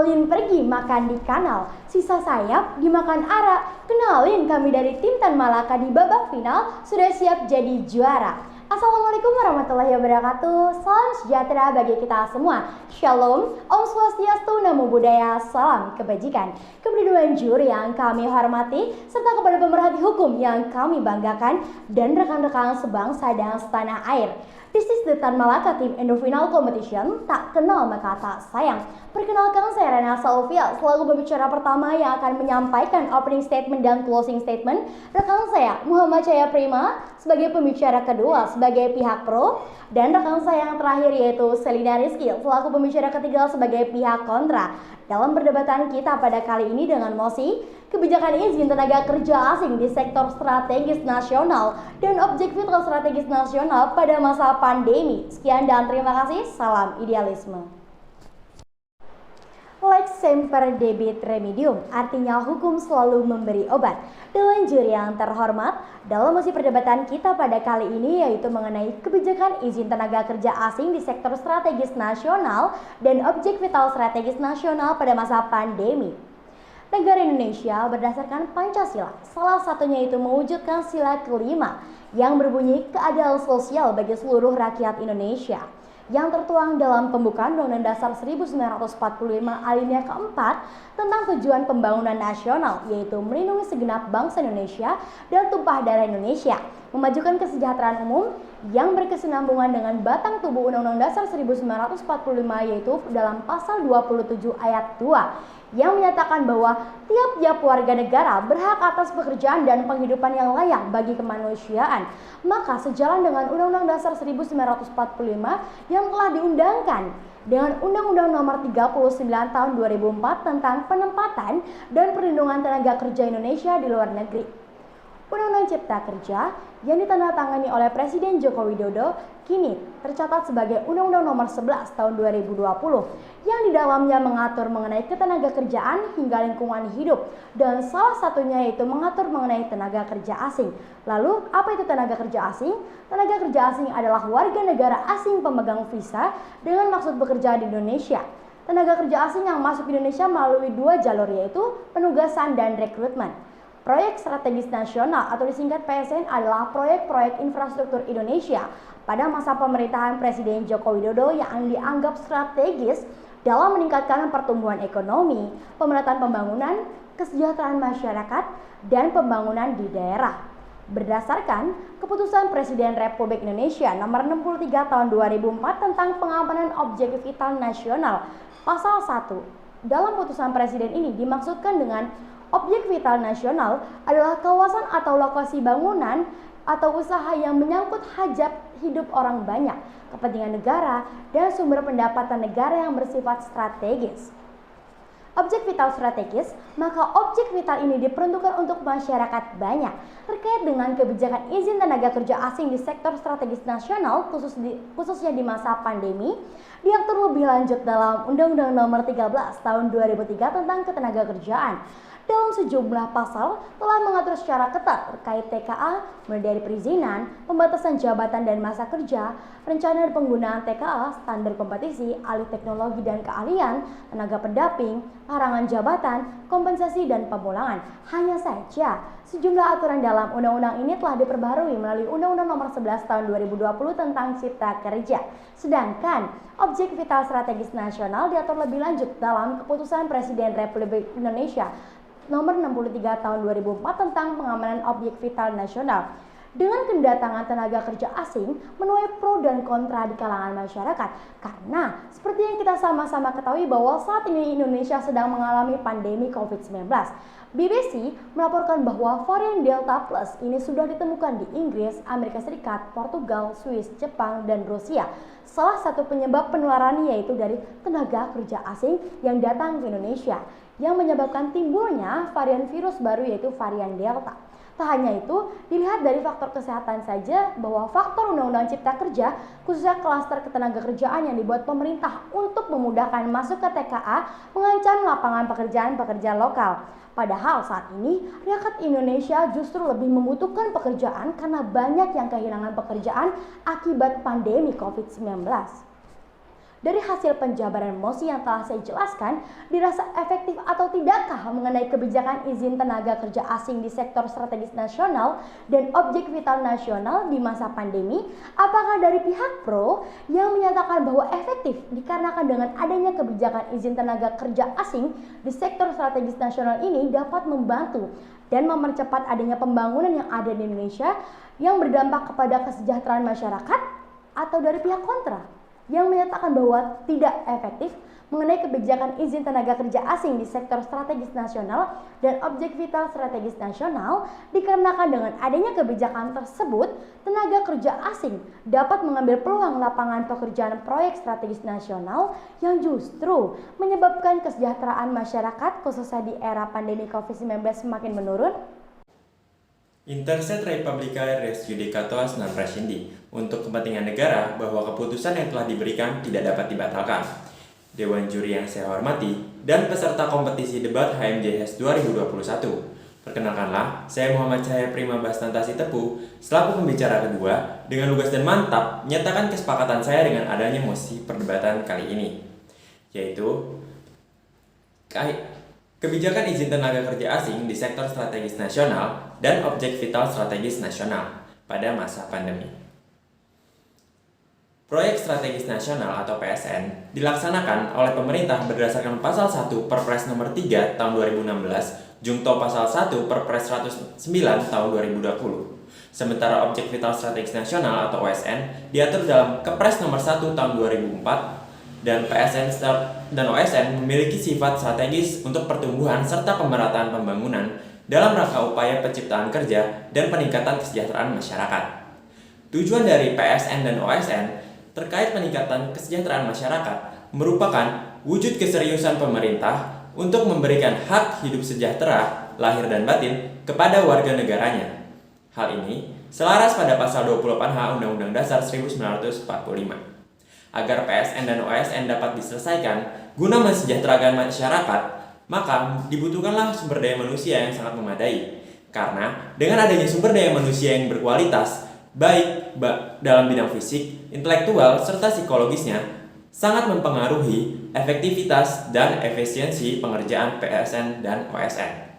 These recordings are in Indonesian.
Odin pergi makan di kanal, sisa sayap dimakan ara. Kenalin, kami dari tim Tan Malaka di babak final sudah siap jadi juara. Assalamualaikum warahmatullahi wabarakatuh. Salam sejahtera bagi kita semua. Shalom, Om Swastiastu, Namo Buddhaya, salam kebajikan. Kepada juri yang kami hormati, serta kepada pemerhati hukum yang kami banggakan, dan rekan-rekan sebangsa dan setanah air. This is the Tan Malaka Team Indo Final Competition, tak kenal maka tak sayang. Perkenalkan, saya Rena Salvia, selaku pembicara pertama yang akan menyampaikan opening statement dan closing statement. Rekan saya Muhammad Cahaya Prima sebagai pembicara kedua sebagai pihak pro, dan rekan saya yang terakhir yaitu Selina Rizky selaku pembicara ketiga sebagai pihak kontra. Dalam perdebatan kita pada kali ini dengan mosi kebijakan izin tenaga kerja asing di sektor strategis nasional dan objek vital strategis nasional pada masa pandemi. Sekian dan terima kasih. Salam idealisme. Lex semper debit remedium, artinya hukum selalu memberi obat. Dewan juri yang terhormat, dalam mosi perdebatan kita pada kali ini yaitu mengenai kebijakan izin tenaga kerja asing di sektor strategis nasional dan objek vital strategis nasional pada masa pandemi. Negara Indonesia berdasarkan Pancasila, salah satunya itu mewujudkan sila kelima yang berbunyi keadilan sosial bagi seluruh rakyat Indonesia, yang tertuang dalam pembukaan Undang-Undang Dasar 1945 alinea keempat tentang tujuan pembangunan nasional, yaitu melindungi segenap bangsa Indonesia dan tumpah darah Indonesia, memajukan kesejahteraan umum yang berkesinambungan dengan batang tubuh Undang-Undang Dasar 1945, yaitu dalam pasal 27 ayat 2 yang menyatakan bahwa tiap-tiap warga negara berhak atas pekerjaan dan penghidupan yang layak bagi kemanusiaan. Maka sejalan dengan Undang-Undang Dasar 1945 yang telah diundangkan dengan Undang-Undang Nomor 39 Tahun 2004 tentang penempatan dan perlindungan tenaga kerja Indonesia di luar negeri. Undang-Undang Cipta Kerja yang ditandatangani oleh Presiden Joko Widodo kini tercatat sebagai Undang-Undang Nomor 11 Tahun 2020 yang di dalamnya mengatur mengenai ketenaga kerjaan hingga lingkungan hidup, dan salah satunya yaitu mengatur mengenai tenaga kerja asing. Lalu apa itu tenaga kerja asing? Tenaga kerja asing adalah warga negara asing pemegang visa dengan maksud bekerja di Indonesia. Tenaga kerja asing yang masuk ke Indonesia melalui dua jalur, yaitu penugasan dan rekrutmen. Proyek Strategis Nasional atau disingkat PSN adalah proyek-proyek infrastruktur Indonesia pada masa pemerintahan Presiden Joko Widodo yang dianggap strategis dalam meningkatkan pertumbuhan ekonomi, pemerataan pembangunan, kesejahteraan masyarakat, dan pembangunan di daerah. Berdasarkan Keputusan Presiden Republik Indonesia Nomor 63 Tahun 2004 tentang pengamanan objek vital nasional, Pasal 1. Dalam putusan Presiden ini dimaksudkan dengan objek vital nasional adalah kawasan atau lokasi bangunan atau usaha yang menyangkut hajat hidup orang banyak, kepentingan negara, dan sumber pendapatan negara yang bersifat strategis. Objek vital strategis, maka objek vital ini diperuntukkan untuk masyarakat banyak. Terkait dengan kebijakan izin tenaga kerja asing di sektor strategis nasional, khususnya di masa pandemi, diatur lebih lanjut dalam Undang-Undang Nomor 13 Tahun 2003 tentang ketenagakerjaan. Dalam sejumlah pasal telah mengatur secara ketat terkait TKA, mulai dari perizinan, pembatasan jabatan dan masa kerja, rencana dan penggunaan TKA, standar kompetisi, alih teknologi dan keahlian, tenaga pendamping, larangan jabatan, kompensasi dan pemulangan. Hanya saja, sejumlah aturan dalam undang-undang ini telah diperbaharui melalui Undang-Undang Nomor 11 Tahun 2020 tentang Cipta Kerja. Sedangkan objek vital strategis nasional diatur lebih lanjut dalam Keputusan Presiden Republik Indonesia Nomor 63 Tahun 2004 tentang pengamanan objek vital nasional. Dengan kedatangan tenaga kerja asing menuai pro dan kontra di kalangan masyarakat, karena seperti yang kita sama-sama ketahui bahwa saat ini Indonesia sedang mengalami pandemi COVID-19. BBC melaporkan bahwa varian Delta Plus ini sudah ditemukan di Inggris, Amerika Serikat, Portugal, Swiss, Jepang, dan Rusia. Salah satu penyebab penularan yaitu dari tenaga kerja asing yang datang ke Indonesia, yang menyebabkan timbulnya varian virus baru yaitu varian Delta. Tak hanya itu, dilihat dari faktor kesehatan saja bahwa faktor Undang-Undang Cipta Kerja, khususnya klaster ketenagakerjaan yang dibuat pemerintah untuk memudahkan masuk ke TKA, mengancam lapangan pekerjaan lokal. Padahal saat ini, rakyat Indonesia justru lebih membutuhkan pekerjaan karena banyak yang kehilangan pekerjaan akibat pandemi COVID-19. Dari hasil penjabaran mosi yang telah saya jelaskan, dirasa efektif atau tidakkah mengenai kebijakan izin tenaga kerja asing di sektor strategis nasional dan objek vital nasional di masa pandemi? Apakah dari pihak pro yang menyatakan bahwa efektif dikarenakan dengan adanya kebijakan izin tenaga kerja asing di sektor strategis nasional ini dapat membantu dan mempercepat adanya pembangunan yang ada di Indonesia yang berdampak kepada kesejahteraan masyarakat, atau dari pihak kontra yang menyatakan bahwa tidak efektif mengenai kebijakan izin tenaga kerja asing di sektor strategis nasional dan objek vital strategis nasional dikarenakan dengan adanya kebijakan tersebut tenaga kerja asing dapat mengambil peluang lapangan pekerjaan proyek strategis nasional yang justru menyebabkan kesejahteraan masyarakat khususnya di era pandemi COVID-19 semakin menurun. Interset Republica Res Judicatoas non Rescendi untuk kepentingan negara bahwa keputusan yang telah diberikan tidak dapat dibatalkan. Dewan Juri yang saya hormati dan peserta kompetisi debat HMJS 2021. Perkenalkanlah, saya Muhammad Cahaya Prima Bastantasi Tepu selaku pembicara kedua dengan lugas dan mantap menyatakan kesepakatan saya dengan adanya mosi perdebatan kali ini, yaitu kebijakan izin tenaga kerja asing di sektor strategis nasional dan objek vital strategis nasional pada masa pandemi. Proyek Strategis Nasional atau PSN dilaksanakan oleh pemerintah berdasarkan pasal 1 Perpres nomor 3 tahun 2016 jungto pasal 1 Perpres 109 tahun 2020. Sementara objek vital strategis nasional atau OSN diatur dalam Kepres nomor 1 tahun 2004 dan PSN dan OSN memiliki sifat strategis untuk pertumbuhan serta pemerataan pembangunan dalam rangka upaya penciptaan kerja dan peningkatan kesejahteraan masyarakat. Tujuan dari PSN dan OSN terkait peningkatan kesejahteraan masyarakat merupakan wujud keseriusan pemerintah untuk memberikan hak hidup sejahtera, lahir dan batin kepada warga negaranya. Hal ini selaras pada pasal 28H Undang-Undang Dasar 1945. Agar PSN dan OSN dapat diselesaikan guna mensejahterakan masyarakat, maka dibutuhkanlah sumber daya manusia yang sangat memadai. Karena dengan adanya sumber daya manusia yang berkualitas, baik dalam bidang fisik, intelektual, serta psikologisnya, sangat mempengaruhi efektivitas dan efisiensi pengerjaan PSN dan OSN.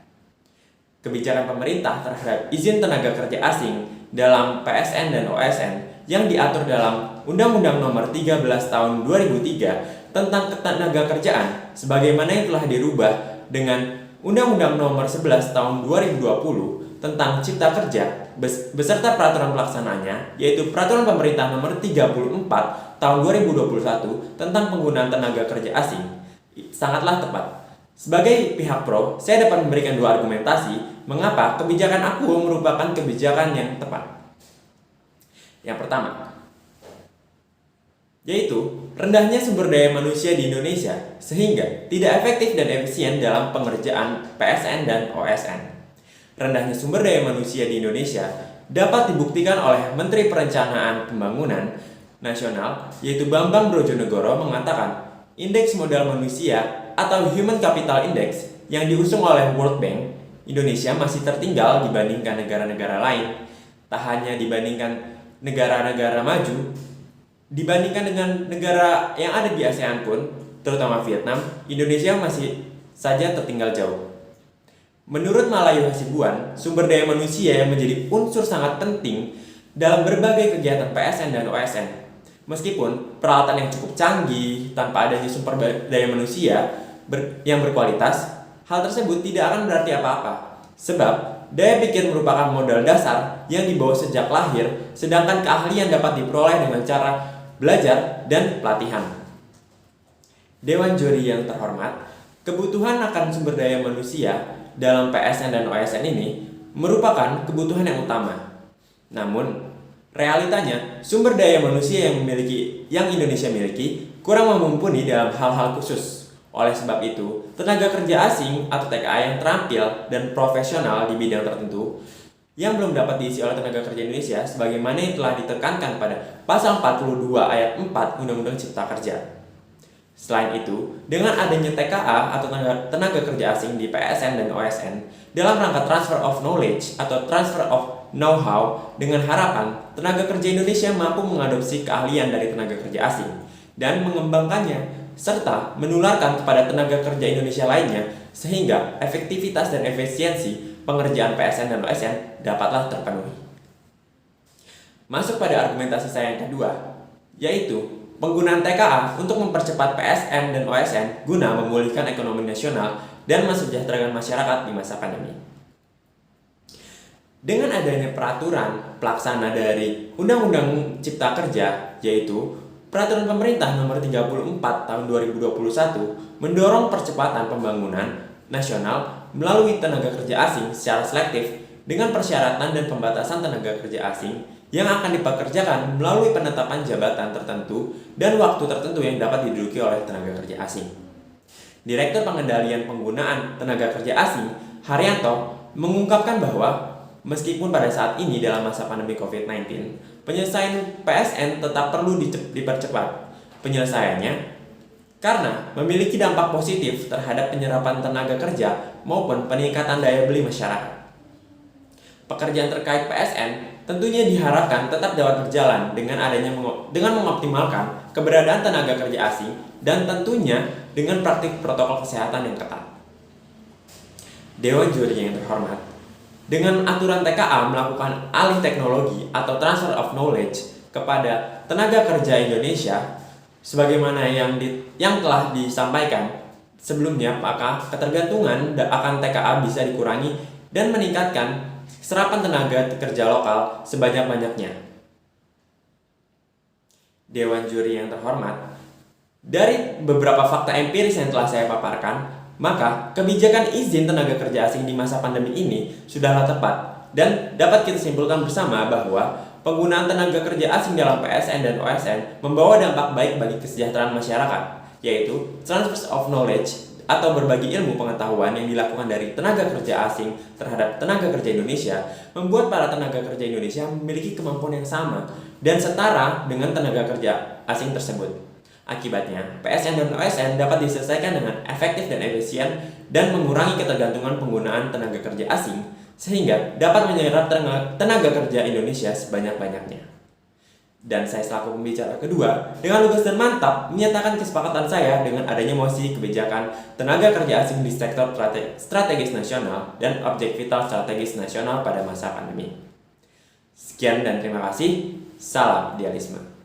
Kebijakan pemerintah terhadap izin tenaga kerja asing dalam PSN dan OSN yang diatur dalam Undang-Undang Nomor 13 Tahun 2003 tentang Ketenagakerjaan sebagaimana yang telah dirubah dengan Undang-Undang Nomor 11 Tahun 2020 tentang Cipta Kerja beserta peraturan pelaksananya, yaitu Peraturan Pemerintah Nomor 34 Tahun 2021 tentang penggunaan tenaga kerja asing, sangatlah tepat. Sebagai pihak pro, saya dapat memberikan dua argumentasi mengapa kebijakan aku merupakan kebijakan yang tepat. Yang pertama, yaitu rendahnya sumber daya manusia di Indonesia sehingga tidak efektif dan efisien dalam pengerjaan PSN dan OSN. Rendahnya sumber daya manusia di Indonesia dapat dibuktikan oleh Menteri Perencanaan Pembangunan Nasional yaitu Bambang Brojonegoro mengatakan indeks modal manusia atau Human Capital Index yang diusung oleh World Bank, Indonesia masih tertinggal dibandingkan negara-negara lain. Tak hanya dibandingkan negara-negara maju, dibandingkan dengan negara yang ada di ASEAN pun, terutama Vietnam, Indonesia masih saja tertinggal jauh. Menurut Malayu Hasibuan, sumber daya manusia yang menjadi unsur sangat penting dalam berbagai kegiatan PSN dan OSN. Meskipun peralatan yang cukup canggih tanpa adanya sumber daya manusia yang berkualitas, hal tersebut tidak akan berarti apa-apa. Sebab, daya pikir merupakan modal dasar yang dibawa sejak lahir, sedangkan keahlian dapat diperoleh dengan cara belajar dan pelatihan. Dewan Juri yang terhormat, kebutuhan akan sumber daya manusia dalam PSN dan OSN ini merupakan kebutuhan yang utama. Namun, realitanya sumber daya manusia yang Indonesia miliki kurang mumpuni dalam hal-hal khusus. Oleh sebab itu, tenaga kerja asing atau TKA yang terampil dan profesional di bidang tertentu yang belum dapat diisi oleh tenaga kerja Indonesia sebagaimana yang telah ditekankan pada pasal 42 ayat 4 Undang-Undang Cipta Kerja. Selain itu, dengan adanya TKA atau tenaga kerja asing di PSN dan OSN dalam rangka transfer of knowledge atau transfer of know-how dengan harapan tenaga kerja Indonesia mampu mengadopsi keahlian dari tenaga kerja asing dan mengembangkannya, serta menularkan kepada tenaga kerja Indonesia lainnya sehingga efektivitas dan efisiensi pengerjaan PSN dan OSN dapatlah terpenuhi. Masuk pada argumentasi saya yang kedua, yaitu penggunaan TKA untuk mempercepat PSN dan OSN guna memulihkan ekonomi nasional dan mensejahterakan masyarakat di masa pandemi. Dengan adanya peraturan pelaksana dari Undang-Undang Cipta Kerja, yaitu Peraturan Pemerintah Nomor 34 Tahun 2021 mendorong percepatan pembangunan nasional melalui tenaga kerja asing secara selektif dengan persyaratan dan pembatasan tenaga kerja asing yang akan dipekerjakan melalui penetapan jabatan tertentu dan waktu tertentu yang dapat diduduki oleh tenaga kerja asing. Direktur Pengendalian Penggunaan Tenaga Kerja Asing, Haryanto, mengungkapkan bahwa meskipun pada saat ini dalam masa pandemi COVID-19, penyelesaian PSN tetap perlu dipercepat penyelesaiannya karena memiliki dampak positif terhadap penyerapan tenaga kerja maupun peningkatan daya beli masyarakat. Pekerjaan terkait PSN tentunya diharapkan tetap dapat berjalan dengan mengoptimalkan keberadaan tenaga kerja asing dan tentunya dengan praktik protokol kesehatan yang ketat. Dewan Juri yang terhormat, dengan aturan TKA melakukan alih teknologi atau transfer of knowledge kepada tenaga kerja Indonesia sebagaimana yang telah disampaikan sebelumnya, maka ketergantungan akan TKA bisa dikurangi dan meningkatkan serapan tenaga kerja lokal sebanyak-banyaknya. Dewan Juri yang terhormat, dari beberapa fakta empiris yang telah saya paparkan, maka kebijakan izin tenaga kerja asing di masa pandemi ini sudahlah tepat dan dapat kita simpulkan bersama bahwa penggunaan tenaga kerja asing dalam PSN dan OSN membawa dampak baik bagi kesejahteraan masyarakat, yaitu transfer of knowledge atau berbagi ilmu pengetahuan yang dilakukan dari tenaga kerja asing terhadap tenaga kerja Indonesia membuat para tenaga kerja Indonesia memiliki kemampuan yang sama dan setara dengan tenaga kerja asing tersebut. Akibatnya, PSN dan OSN dapat diselesaikan dengan efektif dan efisien dan mengurangi ketergantungan penggunaan tenaga kerja asing sehingga dapat menyerap tenaga kerja Indonesia sebanyak-banyaknya. Dan saya selaku pembicara kedua dengan lugas dan mantap menyatakan kesepakatan saya dengan adanya mosi kebijakan tenaga kerja asing di sektor strategis nasional dan objek vital strategis nasional pada masa pandemi. Sekian dan terima kasih. Salam idealisme.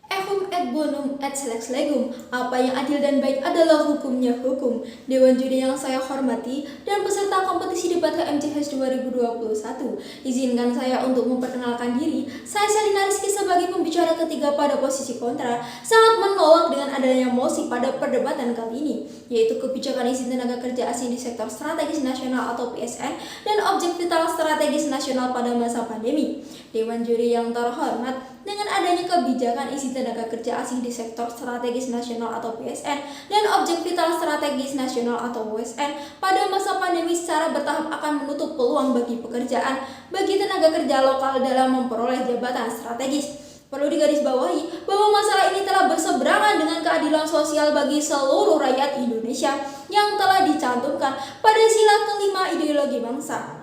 Ecum et bonum et selex legum. Apa yang adil dan baik adalah hukumnya hukum. Dewan Juri yang saya hormati dan peserta kompetisi debat HMCH 2021. Izinkan saya untuk memperkenalkan diri. Saya Selina Rizky sebagai pembicara ketiga pada posisi kontra. Sangat menolak dengan adanya mosi pada perdebatan kali ini, yaitu kebijakan izin tenaga kerja asing di sektor strategis nasional atau PSN dan objek vital strategis nasional pada masa pandemi. Dewan Juri yang terhormat, dengan adanya kebijakan izin tenaga kerja asing di sektor strategis nasional atau PSN dan objek vital strategis nasional atau OSN pada masa pandemi secara bertahap akan menutup peluang bagi pekerjaan bagi tenaga kerja lokal dalam memperoleh jabatan strategis. Perlu digarisbawahi bahwa masalah ini telah berseberangan dengan keadilan sosial bagi seluruh rakyat Indonesia yang telah dicantumkan pada sila kelima ideologi bangsa,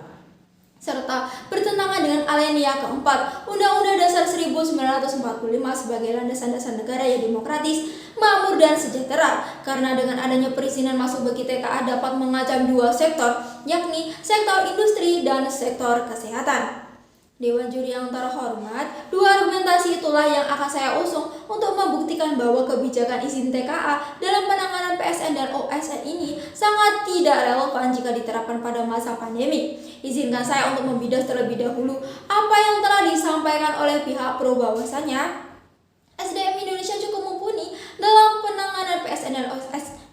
serta bertentangan dengan alinea keempat Undang-Undang Dasar 1945 sebagai landasan dasar negara yang demokratis, makmur dan sejahtera. Karena dengan adanya perizinan masuk bagi TKA dapat mengancam dua sektor, yakni sektor industri dan sektor kesehatan. Dewan Juri yang terhormat, dua argumentasi itulah yang akan saya usung untuk membuktikan bahwa kebijakan izin TKA dalam penanganan PSN dan OSN ini sangat tidak relevan jika diterapkan pada masa pandemi. Izinkan saya untuk membidas terlebih dahulu apa yang telah disampaikan oleh pihak pro bahwasannya SDM Indonesia cukup mumpuni dalam penanganan PSN dan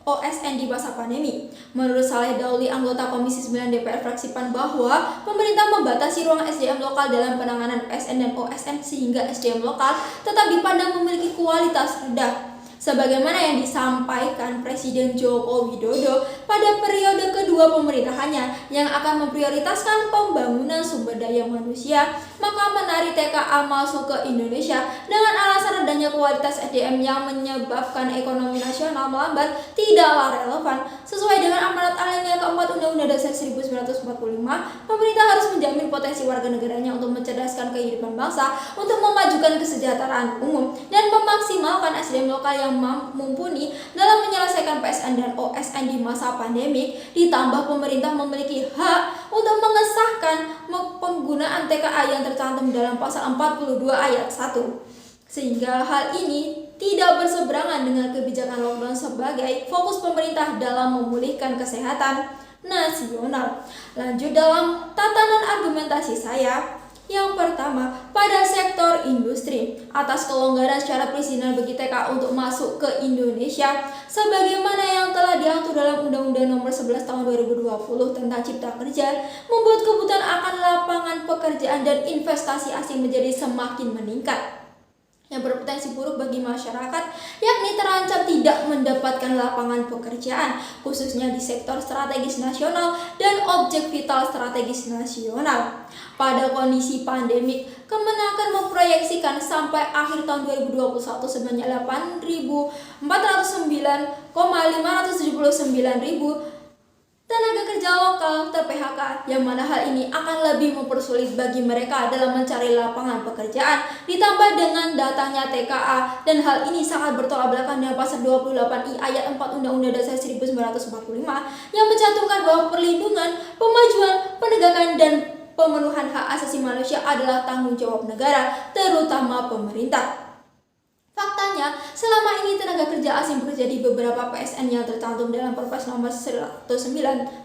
OSN di masa pandemi. Menurut Saleh Dauli, anggota Komisi 9 DPR fraksi PAN, bahwa pemerintah membatasi ruang SDM lokal dalam penanganan PSN dan OSN sehingga SDM lokal tetap dipandang memiliki kualitas rendah. Sebagaimana yang disampaikan Presiden Joko Widodo pada periode kedua pemerintahannya yang akan memprioritaskan pembangunan sumber daya manusia, maka menarik TKA masuk ke Indonesia dengan alasan rendahnya kualitas SDM yang menyebabkan ekonomi nasional melambat tidaklah relevan. Sesuai dengan amanat alinea keempat Undang-Undang Dasar 1945, pemerintah harus menjamin potensi warga negaranya untuk mencerdaskan kehidupan bangsa, untuk memajukan kesejahteraan umum, dan memaksimalkan SDM lokal yang yang mumpuni dalam menyelesaikan PSN dan OSN di masa pandemik, ditambah pemerintah memiliki hak untuk mengesahkan penggunaan TKA yang tercantum dalam pasal 42 ayat 1. Sehingga hal ini tidak berseberangan dengan kebijakan lockdown sebagai fokus pemerintah dalam memulihkan kesehatan nasional. Lanjut dalam tatanan argumentasi saya. Yang pertama, pada sektor industri, atas kelonggaran secara perizinan bagi TKA untuk masuk ke Indonesia, sebagaimana yang telah diatur dalam Undang-Undang Nomor 11 Tahun 2020 tentang Cipta Kerja, membuat kebutuhan akan lapangan pekerjaan dan investasi asing menjadi semakin meningkat, yang berpotensi buruk bagi masyarakat, yakni terancam tidak mendapatkan lapangan pekerjaan, khususnya di sektor strategis nasional dan objek vital strategis nasional. Pada kondisi pandemik, Kemenaker memproyeksikan sampai akhir tahun 2021 sebanyak 8.409,579.000 tenaga kerja lokal ter-PHK, yang mana hal ini akan lebih mempersulit bagi mereka dalam mencari lapangan pekerjaan, ditambah dengan datangnya TKA, dan hal ini sangat bertolak belakang dengan pasal 28I ayat 4 Undang-Undang Dasar 1945 yang mencantumkan bahwa perlindungan, pemajuan, penegakan, dan pemenuhan hak asasi manusia adalah tanggung jawab negara, terutama pemerintah. Faktanya, selama ini tenaga kerja asing bekerja di beberapa PSN yang tercantum dalam Perpres Nomor 109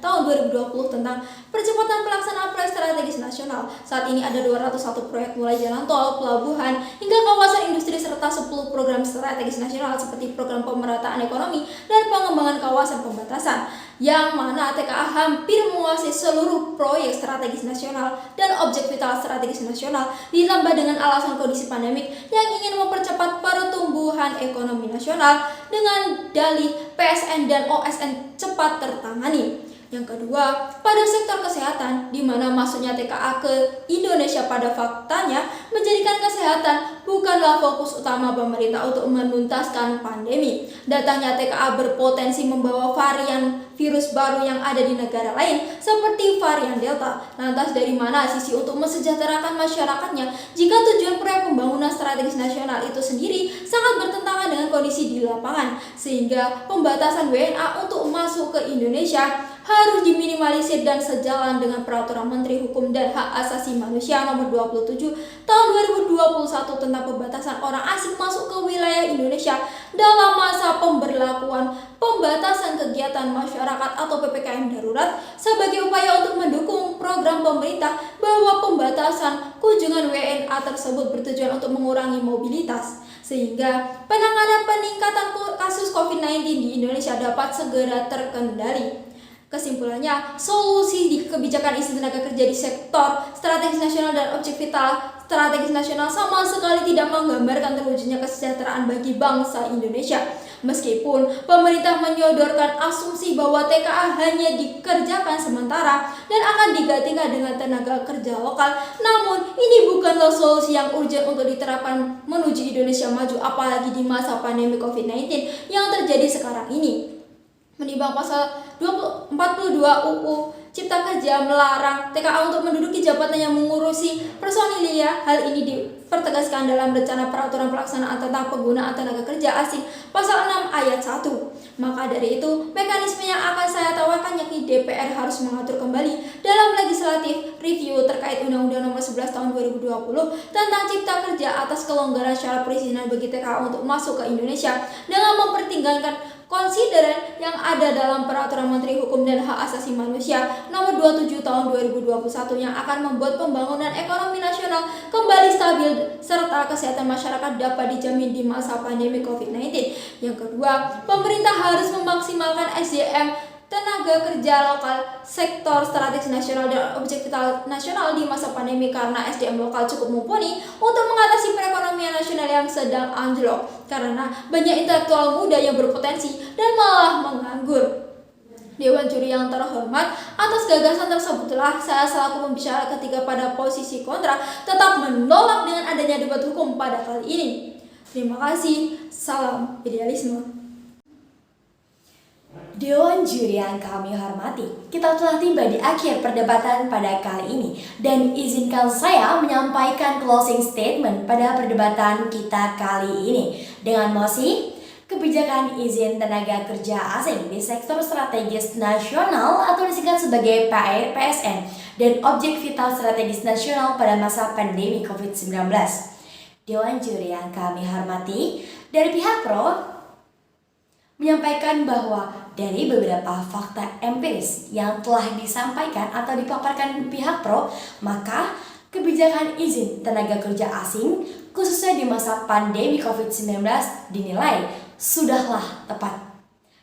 Tahun 2020 tentang percepatan pelaksanaan proyek strategis nasional. Saat ini ada 201 proyek mulai jalan tol, pelabuhan, hingga kawasan industri serta 10 program strategis nasional seperti program pemerataan ekonomi dan pengembangan kawasan pembatasan, yang mana TKA hampir menguasai seluruh proyek strategis nasional dan objek vital strategis nasional, ditambah dengan alasan kondisi pandemik yang ingin mempercepat pertumbuhan ekonomi nasional dengan dalih PSN dan OSN cepat tertangani. Yang kedua, pada sektor kesehatan, di mana masuknya TKA ke Indonesia pada faktanya menjadikan kesehatan bukanlah fokus utama pemerintah untuk menuntaskan pandemi. Datangnya TKA berpotensi membawa varian virus baru yang ada di negara lain seperti varian Delta. Lantas dari mana sisi untuk mesejahterakan masyarakatnya jika tujuan proyek pembangunan strategis nasional itu sendiri sangat bertentangan dengan kondisi di lapangan, sehingga pembatasan WNA untuk masuk ke Indonesia harus diminimalisir dan sejalan dengan Peraturan Menteri Hukum dan Hak Asasi Manusia Nomor 27 Tahun 2021 tentang pembatasan orang asing masuk ke wilayah Indonesia dalam masa pemberlakuan pembatasan kegiatan masyarakat atau PPKM darurat sebagai upaya untuk mendukung program pemerintah bahwa pembatasan kunjungan WNA tersebut bertujuan untuk mengurangi mobilitas, sehingga penanganan peningkatan kasus COVID-19 di Indonesia dapat segera terkendali. Kesimpulannya, solusi di kebijakan isi tenaga kerja di sektor strategis nasional dan objek vital strategis nasional sama sekali tidak menggambarkan terwujudnya kesejahteraan bagi bangsa Indonesia. Meskipun pemerintah menyodorkan asumsi bahwa TKA hanya dikerjakan sementara dan akan digantikan dengan tenaga kerja lokal, namun ini bukanlah solusi yang urgent untuk diterapkan menuju Indonesia maju, apalagi di masa pandemi COVID-19 yang terjadi sekarang ini. Menimbang pasal 42 UU Cipta Kerja melarang TKA untuk menduduki jabatan yang mengurusi personilnya. Hal ini dipertegaskan dalam rencana peraturan pelaksanaan tentang penggunaan tenaga kerja asing pasal 6 ayat 1. Maka dari itu, mekanisme yang akan saya tawarkan yakni DPR harus mengatur kembali dalam legislatif review terkait Undang-Undang Nomor 11 Tahun 2020 tentang Cipta Kerja atas kelonggaran syarat perizinan bagi TKA untuk masuk ke Indonesia dengan mempertimbangkan konsideran yang ada dalam Peraturan Menteri Hukum dan Hak Asasi Manusia Nomor 27 Tahun 2021 yang akan membuat pembangunan ekonomi nasional kembali stabil serta kesehatan masyarakat dapat dijamin di masa pandemi COVID-19. Yang kedua, pemerintah harus memaksimalkan SDM tenaga kerja lokal sektor strategis nasional dan objek vital nasional di masa pandemi karena SDM lokal cukup mumpuni untuk mengatasi perekonomian nasional yang sedang anjlok karena banyak intelektual muda yang berpotensi dan malah menganggur. Dewan Juri yang terhormat, atas gagasan tersebutlah saya selaku pembicara ketika pada posisi kontra tetap menolak dengan adanya debat hukum pada kali ini. Terima kasih. Salam idealisme. Dewan Juri yang kami hormati, kita telah tiba di akhir perdebatan pada kali ini dan izinkan saya menyampaikan closing statement pada perdebatan kita kali ini dengan mosi kebijakan izin tenaga kerja asing di sektor strategis nasional atau disingkat sebagai PSN dan objek vital strategis nasional pada masa pandemi COVID-19. Dewan juri yang kami hormati, dari pihak pro menyampaikan bahwa dari beberapa fakta empiris yang telah disampaikan atau dipaparkan pihak pro, maka kebijakan izin tenaga kerja asing khususnya di masa pandemi COVID-19 dinilai sudahlah tepat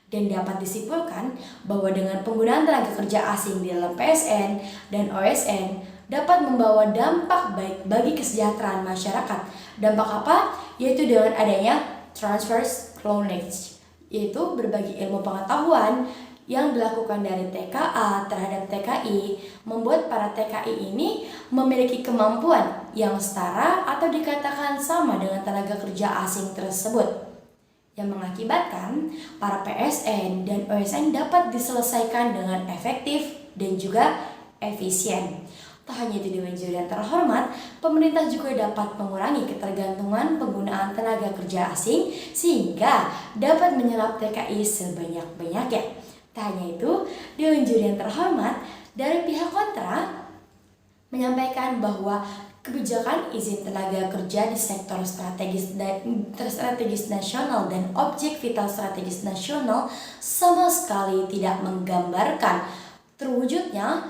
dan dapat disimpulkan bahwa dengan penggunaan tenaga kerja asing di dalam PSN dan OSN dapat membawa dampak baik bagi kesejahteraan masyarakat. Dampak apa? Yaitu dengan adanya transfer knowledge, yaitu berbagi ilmu pengetahuan yang dilakukan dari TKA terhadap TKI, membuat para TKI ini memiliki kemampuan yang setara atau dikatakan sama dengan tenaga kerja asing tersebut, yang mengakibatkan para PSN dan OSN dapat diselesaikan dengan efektif dan juga efisien. Tak hanya itu, Dewan Juri yang terhormat, pemerintah juga dapat mengurangi ketergantungan penggunaan tenaga kerja asing sehingga dapat menyerap TKI sebanyak-banyaknya. Tak hanya itu, Dewan Juri yang terhormat, dari pihak kontra menyampaikan bahwa kebijakan izin tenaga kerja di sektor strategis nasional dan objek vital strategis nasional sama sekali tidak menggambarkan terwujudnya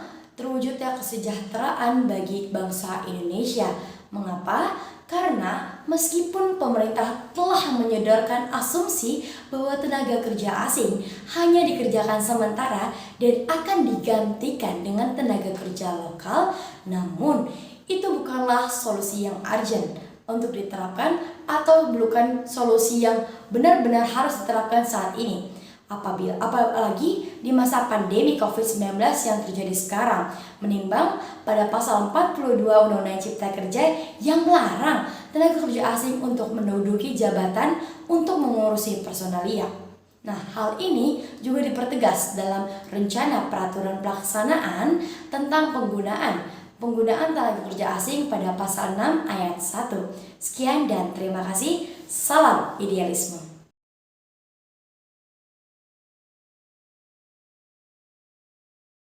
kesejahteraan bagi bangsa Indonesia. Mengapa? Karena meskipun pemerintah telah menyodorkan asumsi bahwa tenaga kerja asing hanya dikerjakan sementara dan akan digantikan dengan tenaga kerja lokal, namun itu bukanlah solusi yang urgent untuk diterapkan atau bukan solusi yang benar-benar harus diterapkan saat ini. Apalagi di masa pandemi COVID-19 yang terjadi sekarang, menimbang pada pasal 42 Undang-Undang Cipta Kerja yang melarang tenaga kerja asing untuk menduduki jabatan untuk mengurusi personalia. Nah, hal ini juga dipertegas dalam rencana peraturan pelaksanaan tentang penggunaan tenaga kerja asing pada pasal 6 ayat 1. Sekian dan terima kasih. Salam idealisme.